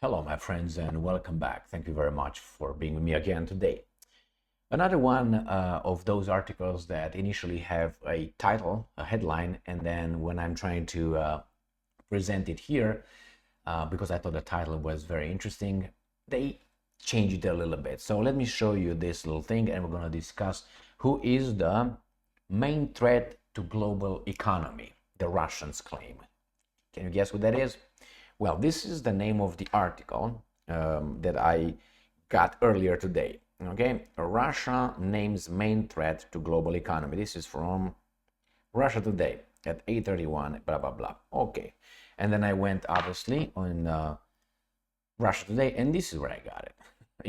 Hello, my friends, and welcome back. Thank you very much for being with me again today. Another one of those articles that initially have a title, a headline, and then when I'm trying to present it here, because I thought the title was very interesting, they changed it a little bit. So let me show you this little thing, and we're going to discuss who is the main threat to global economy, the Russians claim. Can you guess what that is? Well, this is the name of the article that I got earlier today. Okay, Russia names main threat to global economy. This is from Russia Today at 8:31. Blah blah blah. Okay, and then I went obviously on Russia Today, and this is where I got it.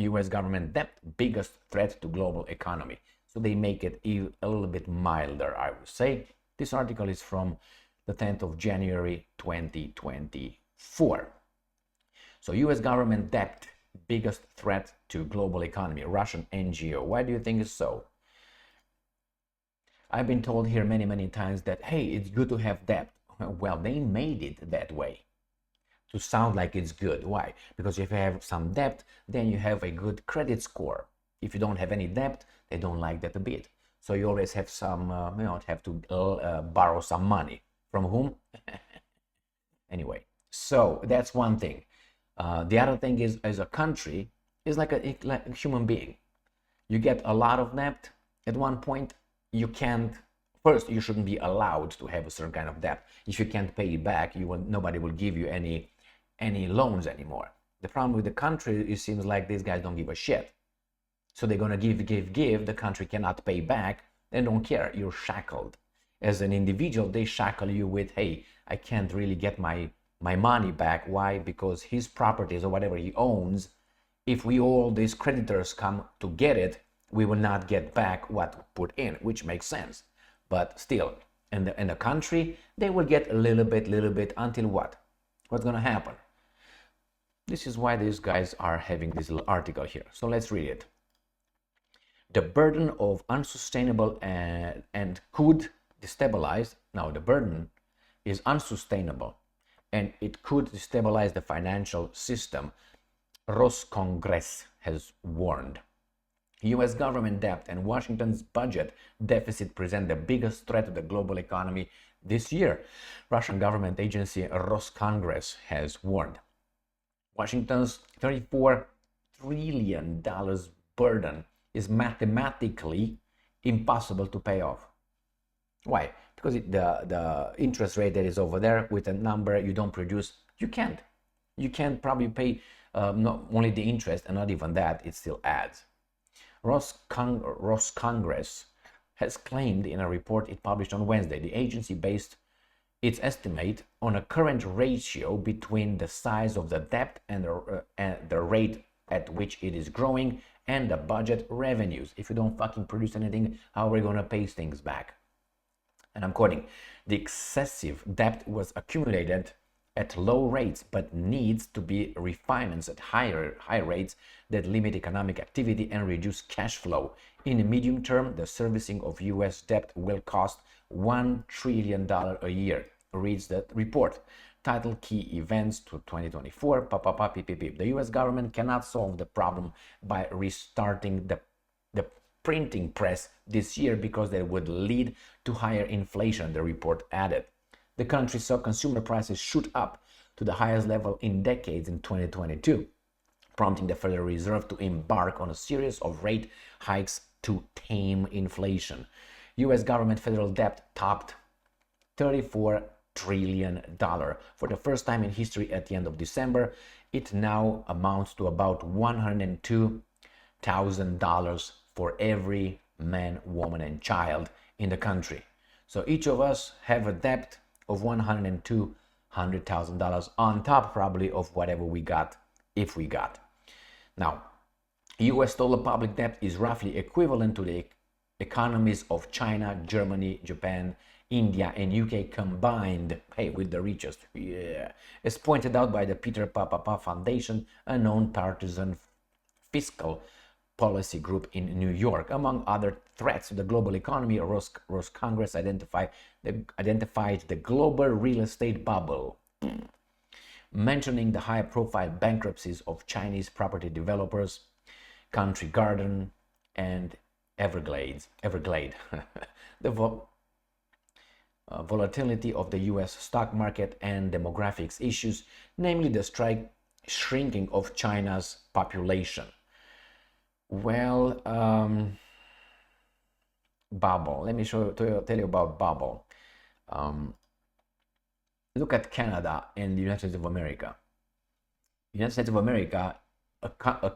U.S. government debt biggest threat to global economy. So they make it a little bit milder, I would say. This article is from the 10th of January 2024. So U.S. government debt biggest threat to global economy, Russian NGO. Why do you think it's so? I've been told here many times that, hey, it's good to have debt. Well, they made it that way to sound like it's good. Why? Because if you have some debt, then you have a good credit score. If you don't have any debt, they don't like that a bit. So you always have some, have to borrow some money. From whom? Anyway, so that's one thing. The other thing is, as a country, is like a human being. You get a lot of debt. At one point, you can't. First, you shouldn't be allowed to have a certain kind of debt. If you can't pay it back, nobody will give you any loans anymore. The problem with the country, it seems like these guys don't give a shit. So they're gonna give. The country cannot pay back. They don't care. You're shackled. As an individual, they shackle you with, hey, I can't really get my money back. Why? Because his properties or whatever he owns, if we all these creditors come to get it, we will not get back what put in, which makes sense. But still, in the country, they will get a little bit until what? What's gonna happen? This is why these guys are having this little article here. So let's read it. The burden of unsustainable and could destabilize. Now the burden is unsustainable and it could destabilize the financial system, Roscongress has warned. U.S. government debt and Washington's budget deficit present the biggest threat to the global economy this year, Russian government agency Roscongress has warned. Washington's $34 trillion burden is mathematically impossible to pay off. Why? Because the interest rate that is over there with a number you don't produce, you can't. You can't probably pay not only the interest, and not even that, it still adds. Congress has claimed in a report it published on Wednesday, the agency based its estimate on a current ratio between the size of the debt and the rate at which it is growing and the budget revenues. If you don't fucking produce anything, how are we going to pay things back? And I'm quoting, the excessive debt was accumulated at low rates but needs to be refinanced at high rates that limit economic activity and reduce cash flow. In the medium term, the servicing of US debt will cost $1 trillion a year, reads the report. Title Key Events to 2024. The US government cannot solve the problem by restarting the printing press this year because that would lead to higher inflation, the report added. The country saw consumer prices shoot up to the highest level in decades in 2022, prompting the Federal Reserve to embark on a series of rate hikes to tame inflation. U.S. government federal debt topped $34 trillion for the first time in history at the end of December. It now amounts to about $102,000 for every man, woman, and child in the country. So each of us have a debt of $102,000 on top probably of whatever we got, if we got. Now, US total public debt is roughly equivalent to the economies of China, Germany, Japan, India, and UK combined, hey, with the richest. Yeah. As pointed out by the Peter Papapa Foundation, a non-partisan fiscal policy group in New York. Among other threats to the global economy, Congress identified the global real estate bubble. mentioning the high-profile bankruptcies of Chinese property developers, Country Garden, and Everglade. The volatility of the US stock market and demographics issues, namely the shrinking of China's population. Well, bubble. Let me tell you about bubble. Look at Canada and the United States of America. United States of America, a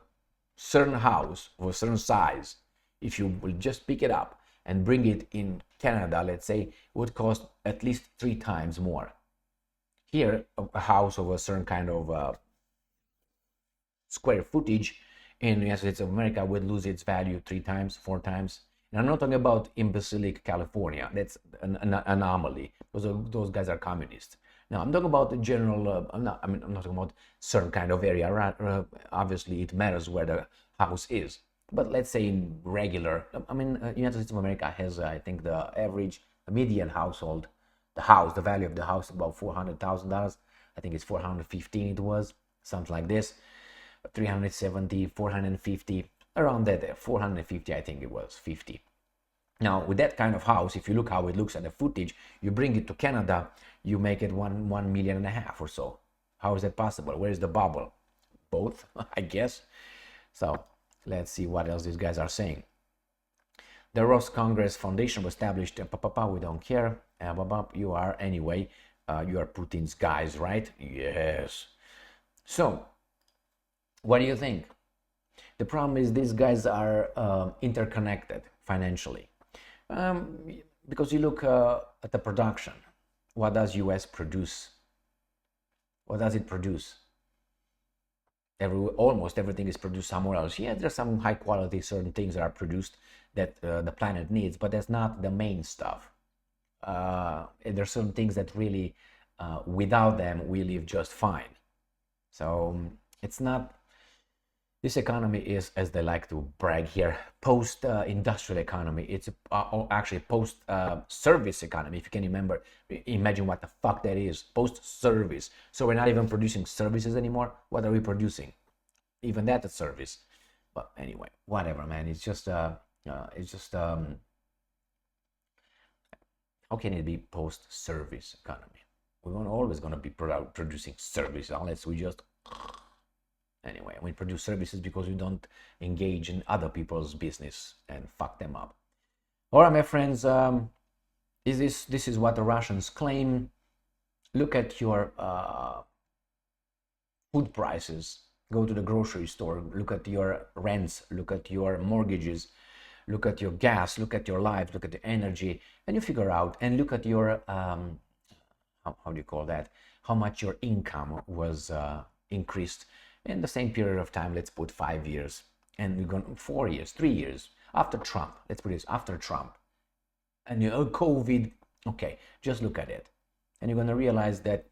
certain house of a certain size, if you will just pick it up and bring it in Canada, let's say, would cost at least 3 times more. Here, a house of a certain kind of square footage in the United States of America would lose its value 3 times, 4 times. And I'm not talking about imbecilic California. That's an anomaly. Those guys are communists. Now, I'm talking about the general, I'm not talking about certain kind of area. Obviously, it matters where the house is. But let's say in regular, United States of America has, I think, the median household, the value of the house about $400,000. I think it's 415 it was, something like this. 370, 450, around that, 450, I think it was 50. Now, with that kind of house, if you look how it looks at the footage, you bring it to Canada, you make it 1.5 million or so. How is that possible? Where is the bubble? Both, I guess. So let's see what else these guys are saying. The Ross Congress Foundation was established. We don't care. You are anyway. You are Putin's guys, right? Yes. So, what do you think? The problem is these guys are interconnected financially. Because you look at the production. What does US produce? What does it produce? Almost everything is produced somewhere else. Yeah, there's some high quality certain things that are produced that the planet needs, but that's not the main stuff. There's certain things that really, without them, we live just fine. So it's not. This economy is, as they like to brag here, post-industrial economy. It's actually post-service economy, if you can imagine what the fuck that is, post-service. So we're not even producing services anymore. What are we producing? Even that is service. But anyway, whatever, man. It's just, how can it be post-service economy? We're always going to be producing service unless we just... Anyway, we produce services because we don't engage in other people's business and fuck them up. All right, my friends, this is what the Russians claim. Look at your food prices. Go to the grocery store. Look at your rents. Look at your mortgages. Look at your gas. Look at your life. Look at the energy. And you figure out, and look at your, how do you call that? How much your income was increased in the same period of time. Let's put 5 years, and we're going 4 years, 3 years after Trump. Let's put this after Trump, and COVID. Okay, just look at it, and you're going to realize that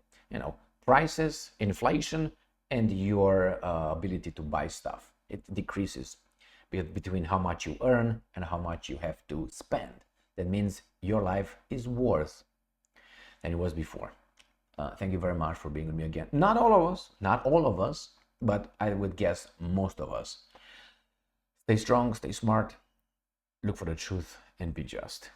prices, inflation, and your ability to buy stuff, it decreases between how much you earn and how much you have to spend. That means your life is worse than it was before. Thank you very much for being with me again. Not all of us, but I would guess most of us. Stay strong, stay smart, look for the truth, and be just.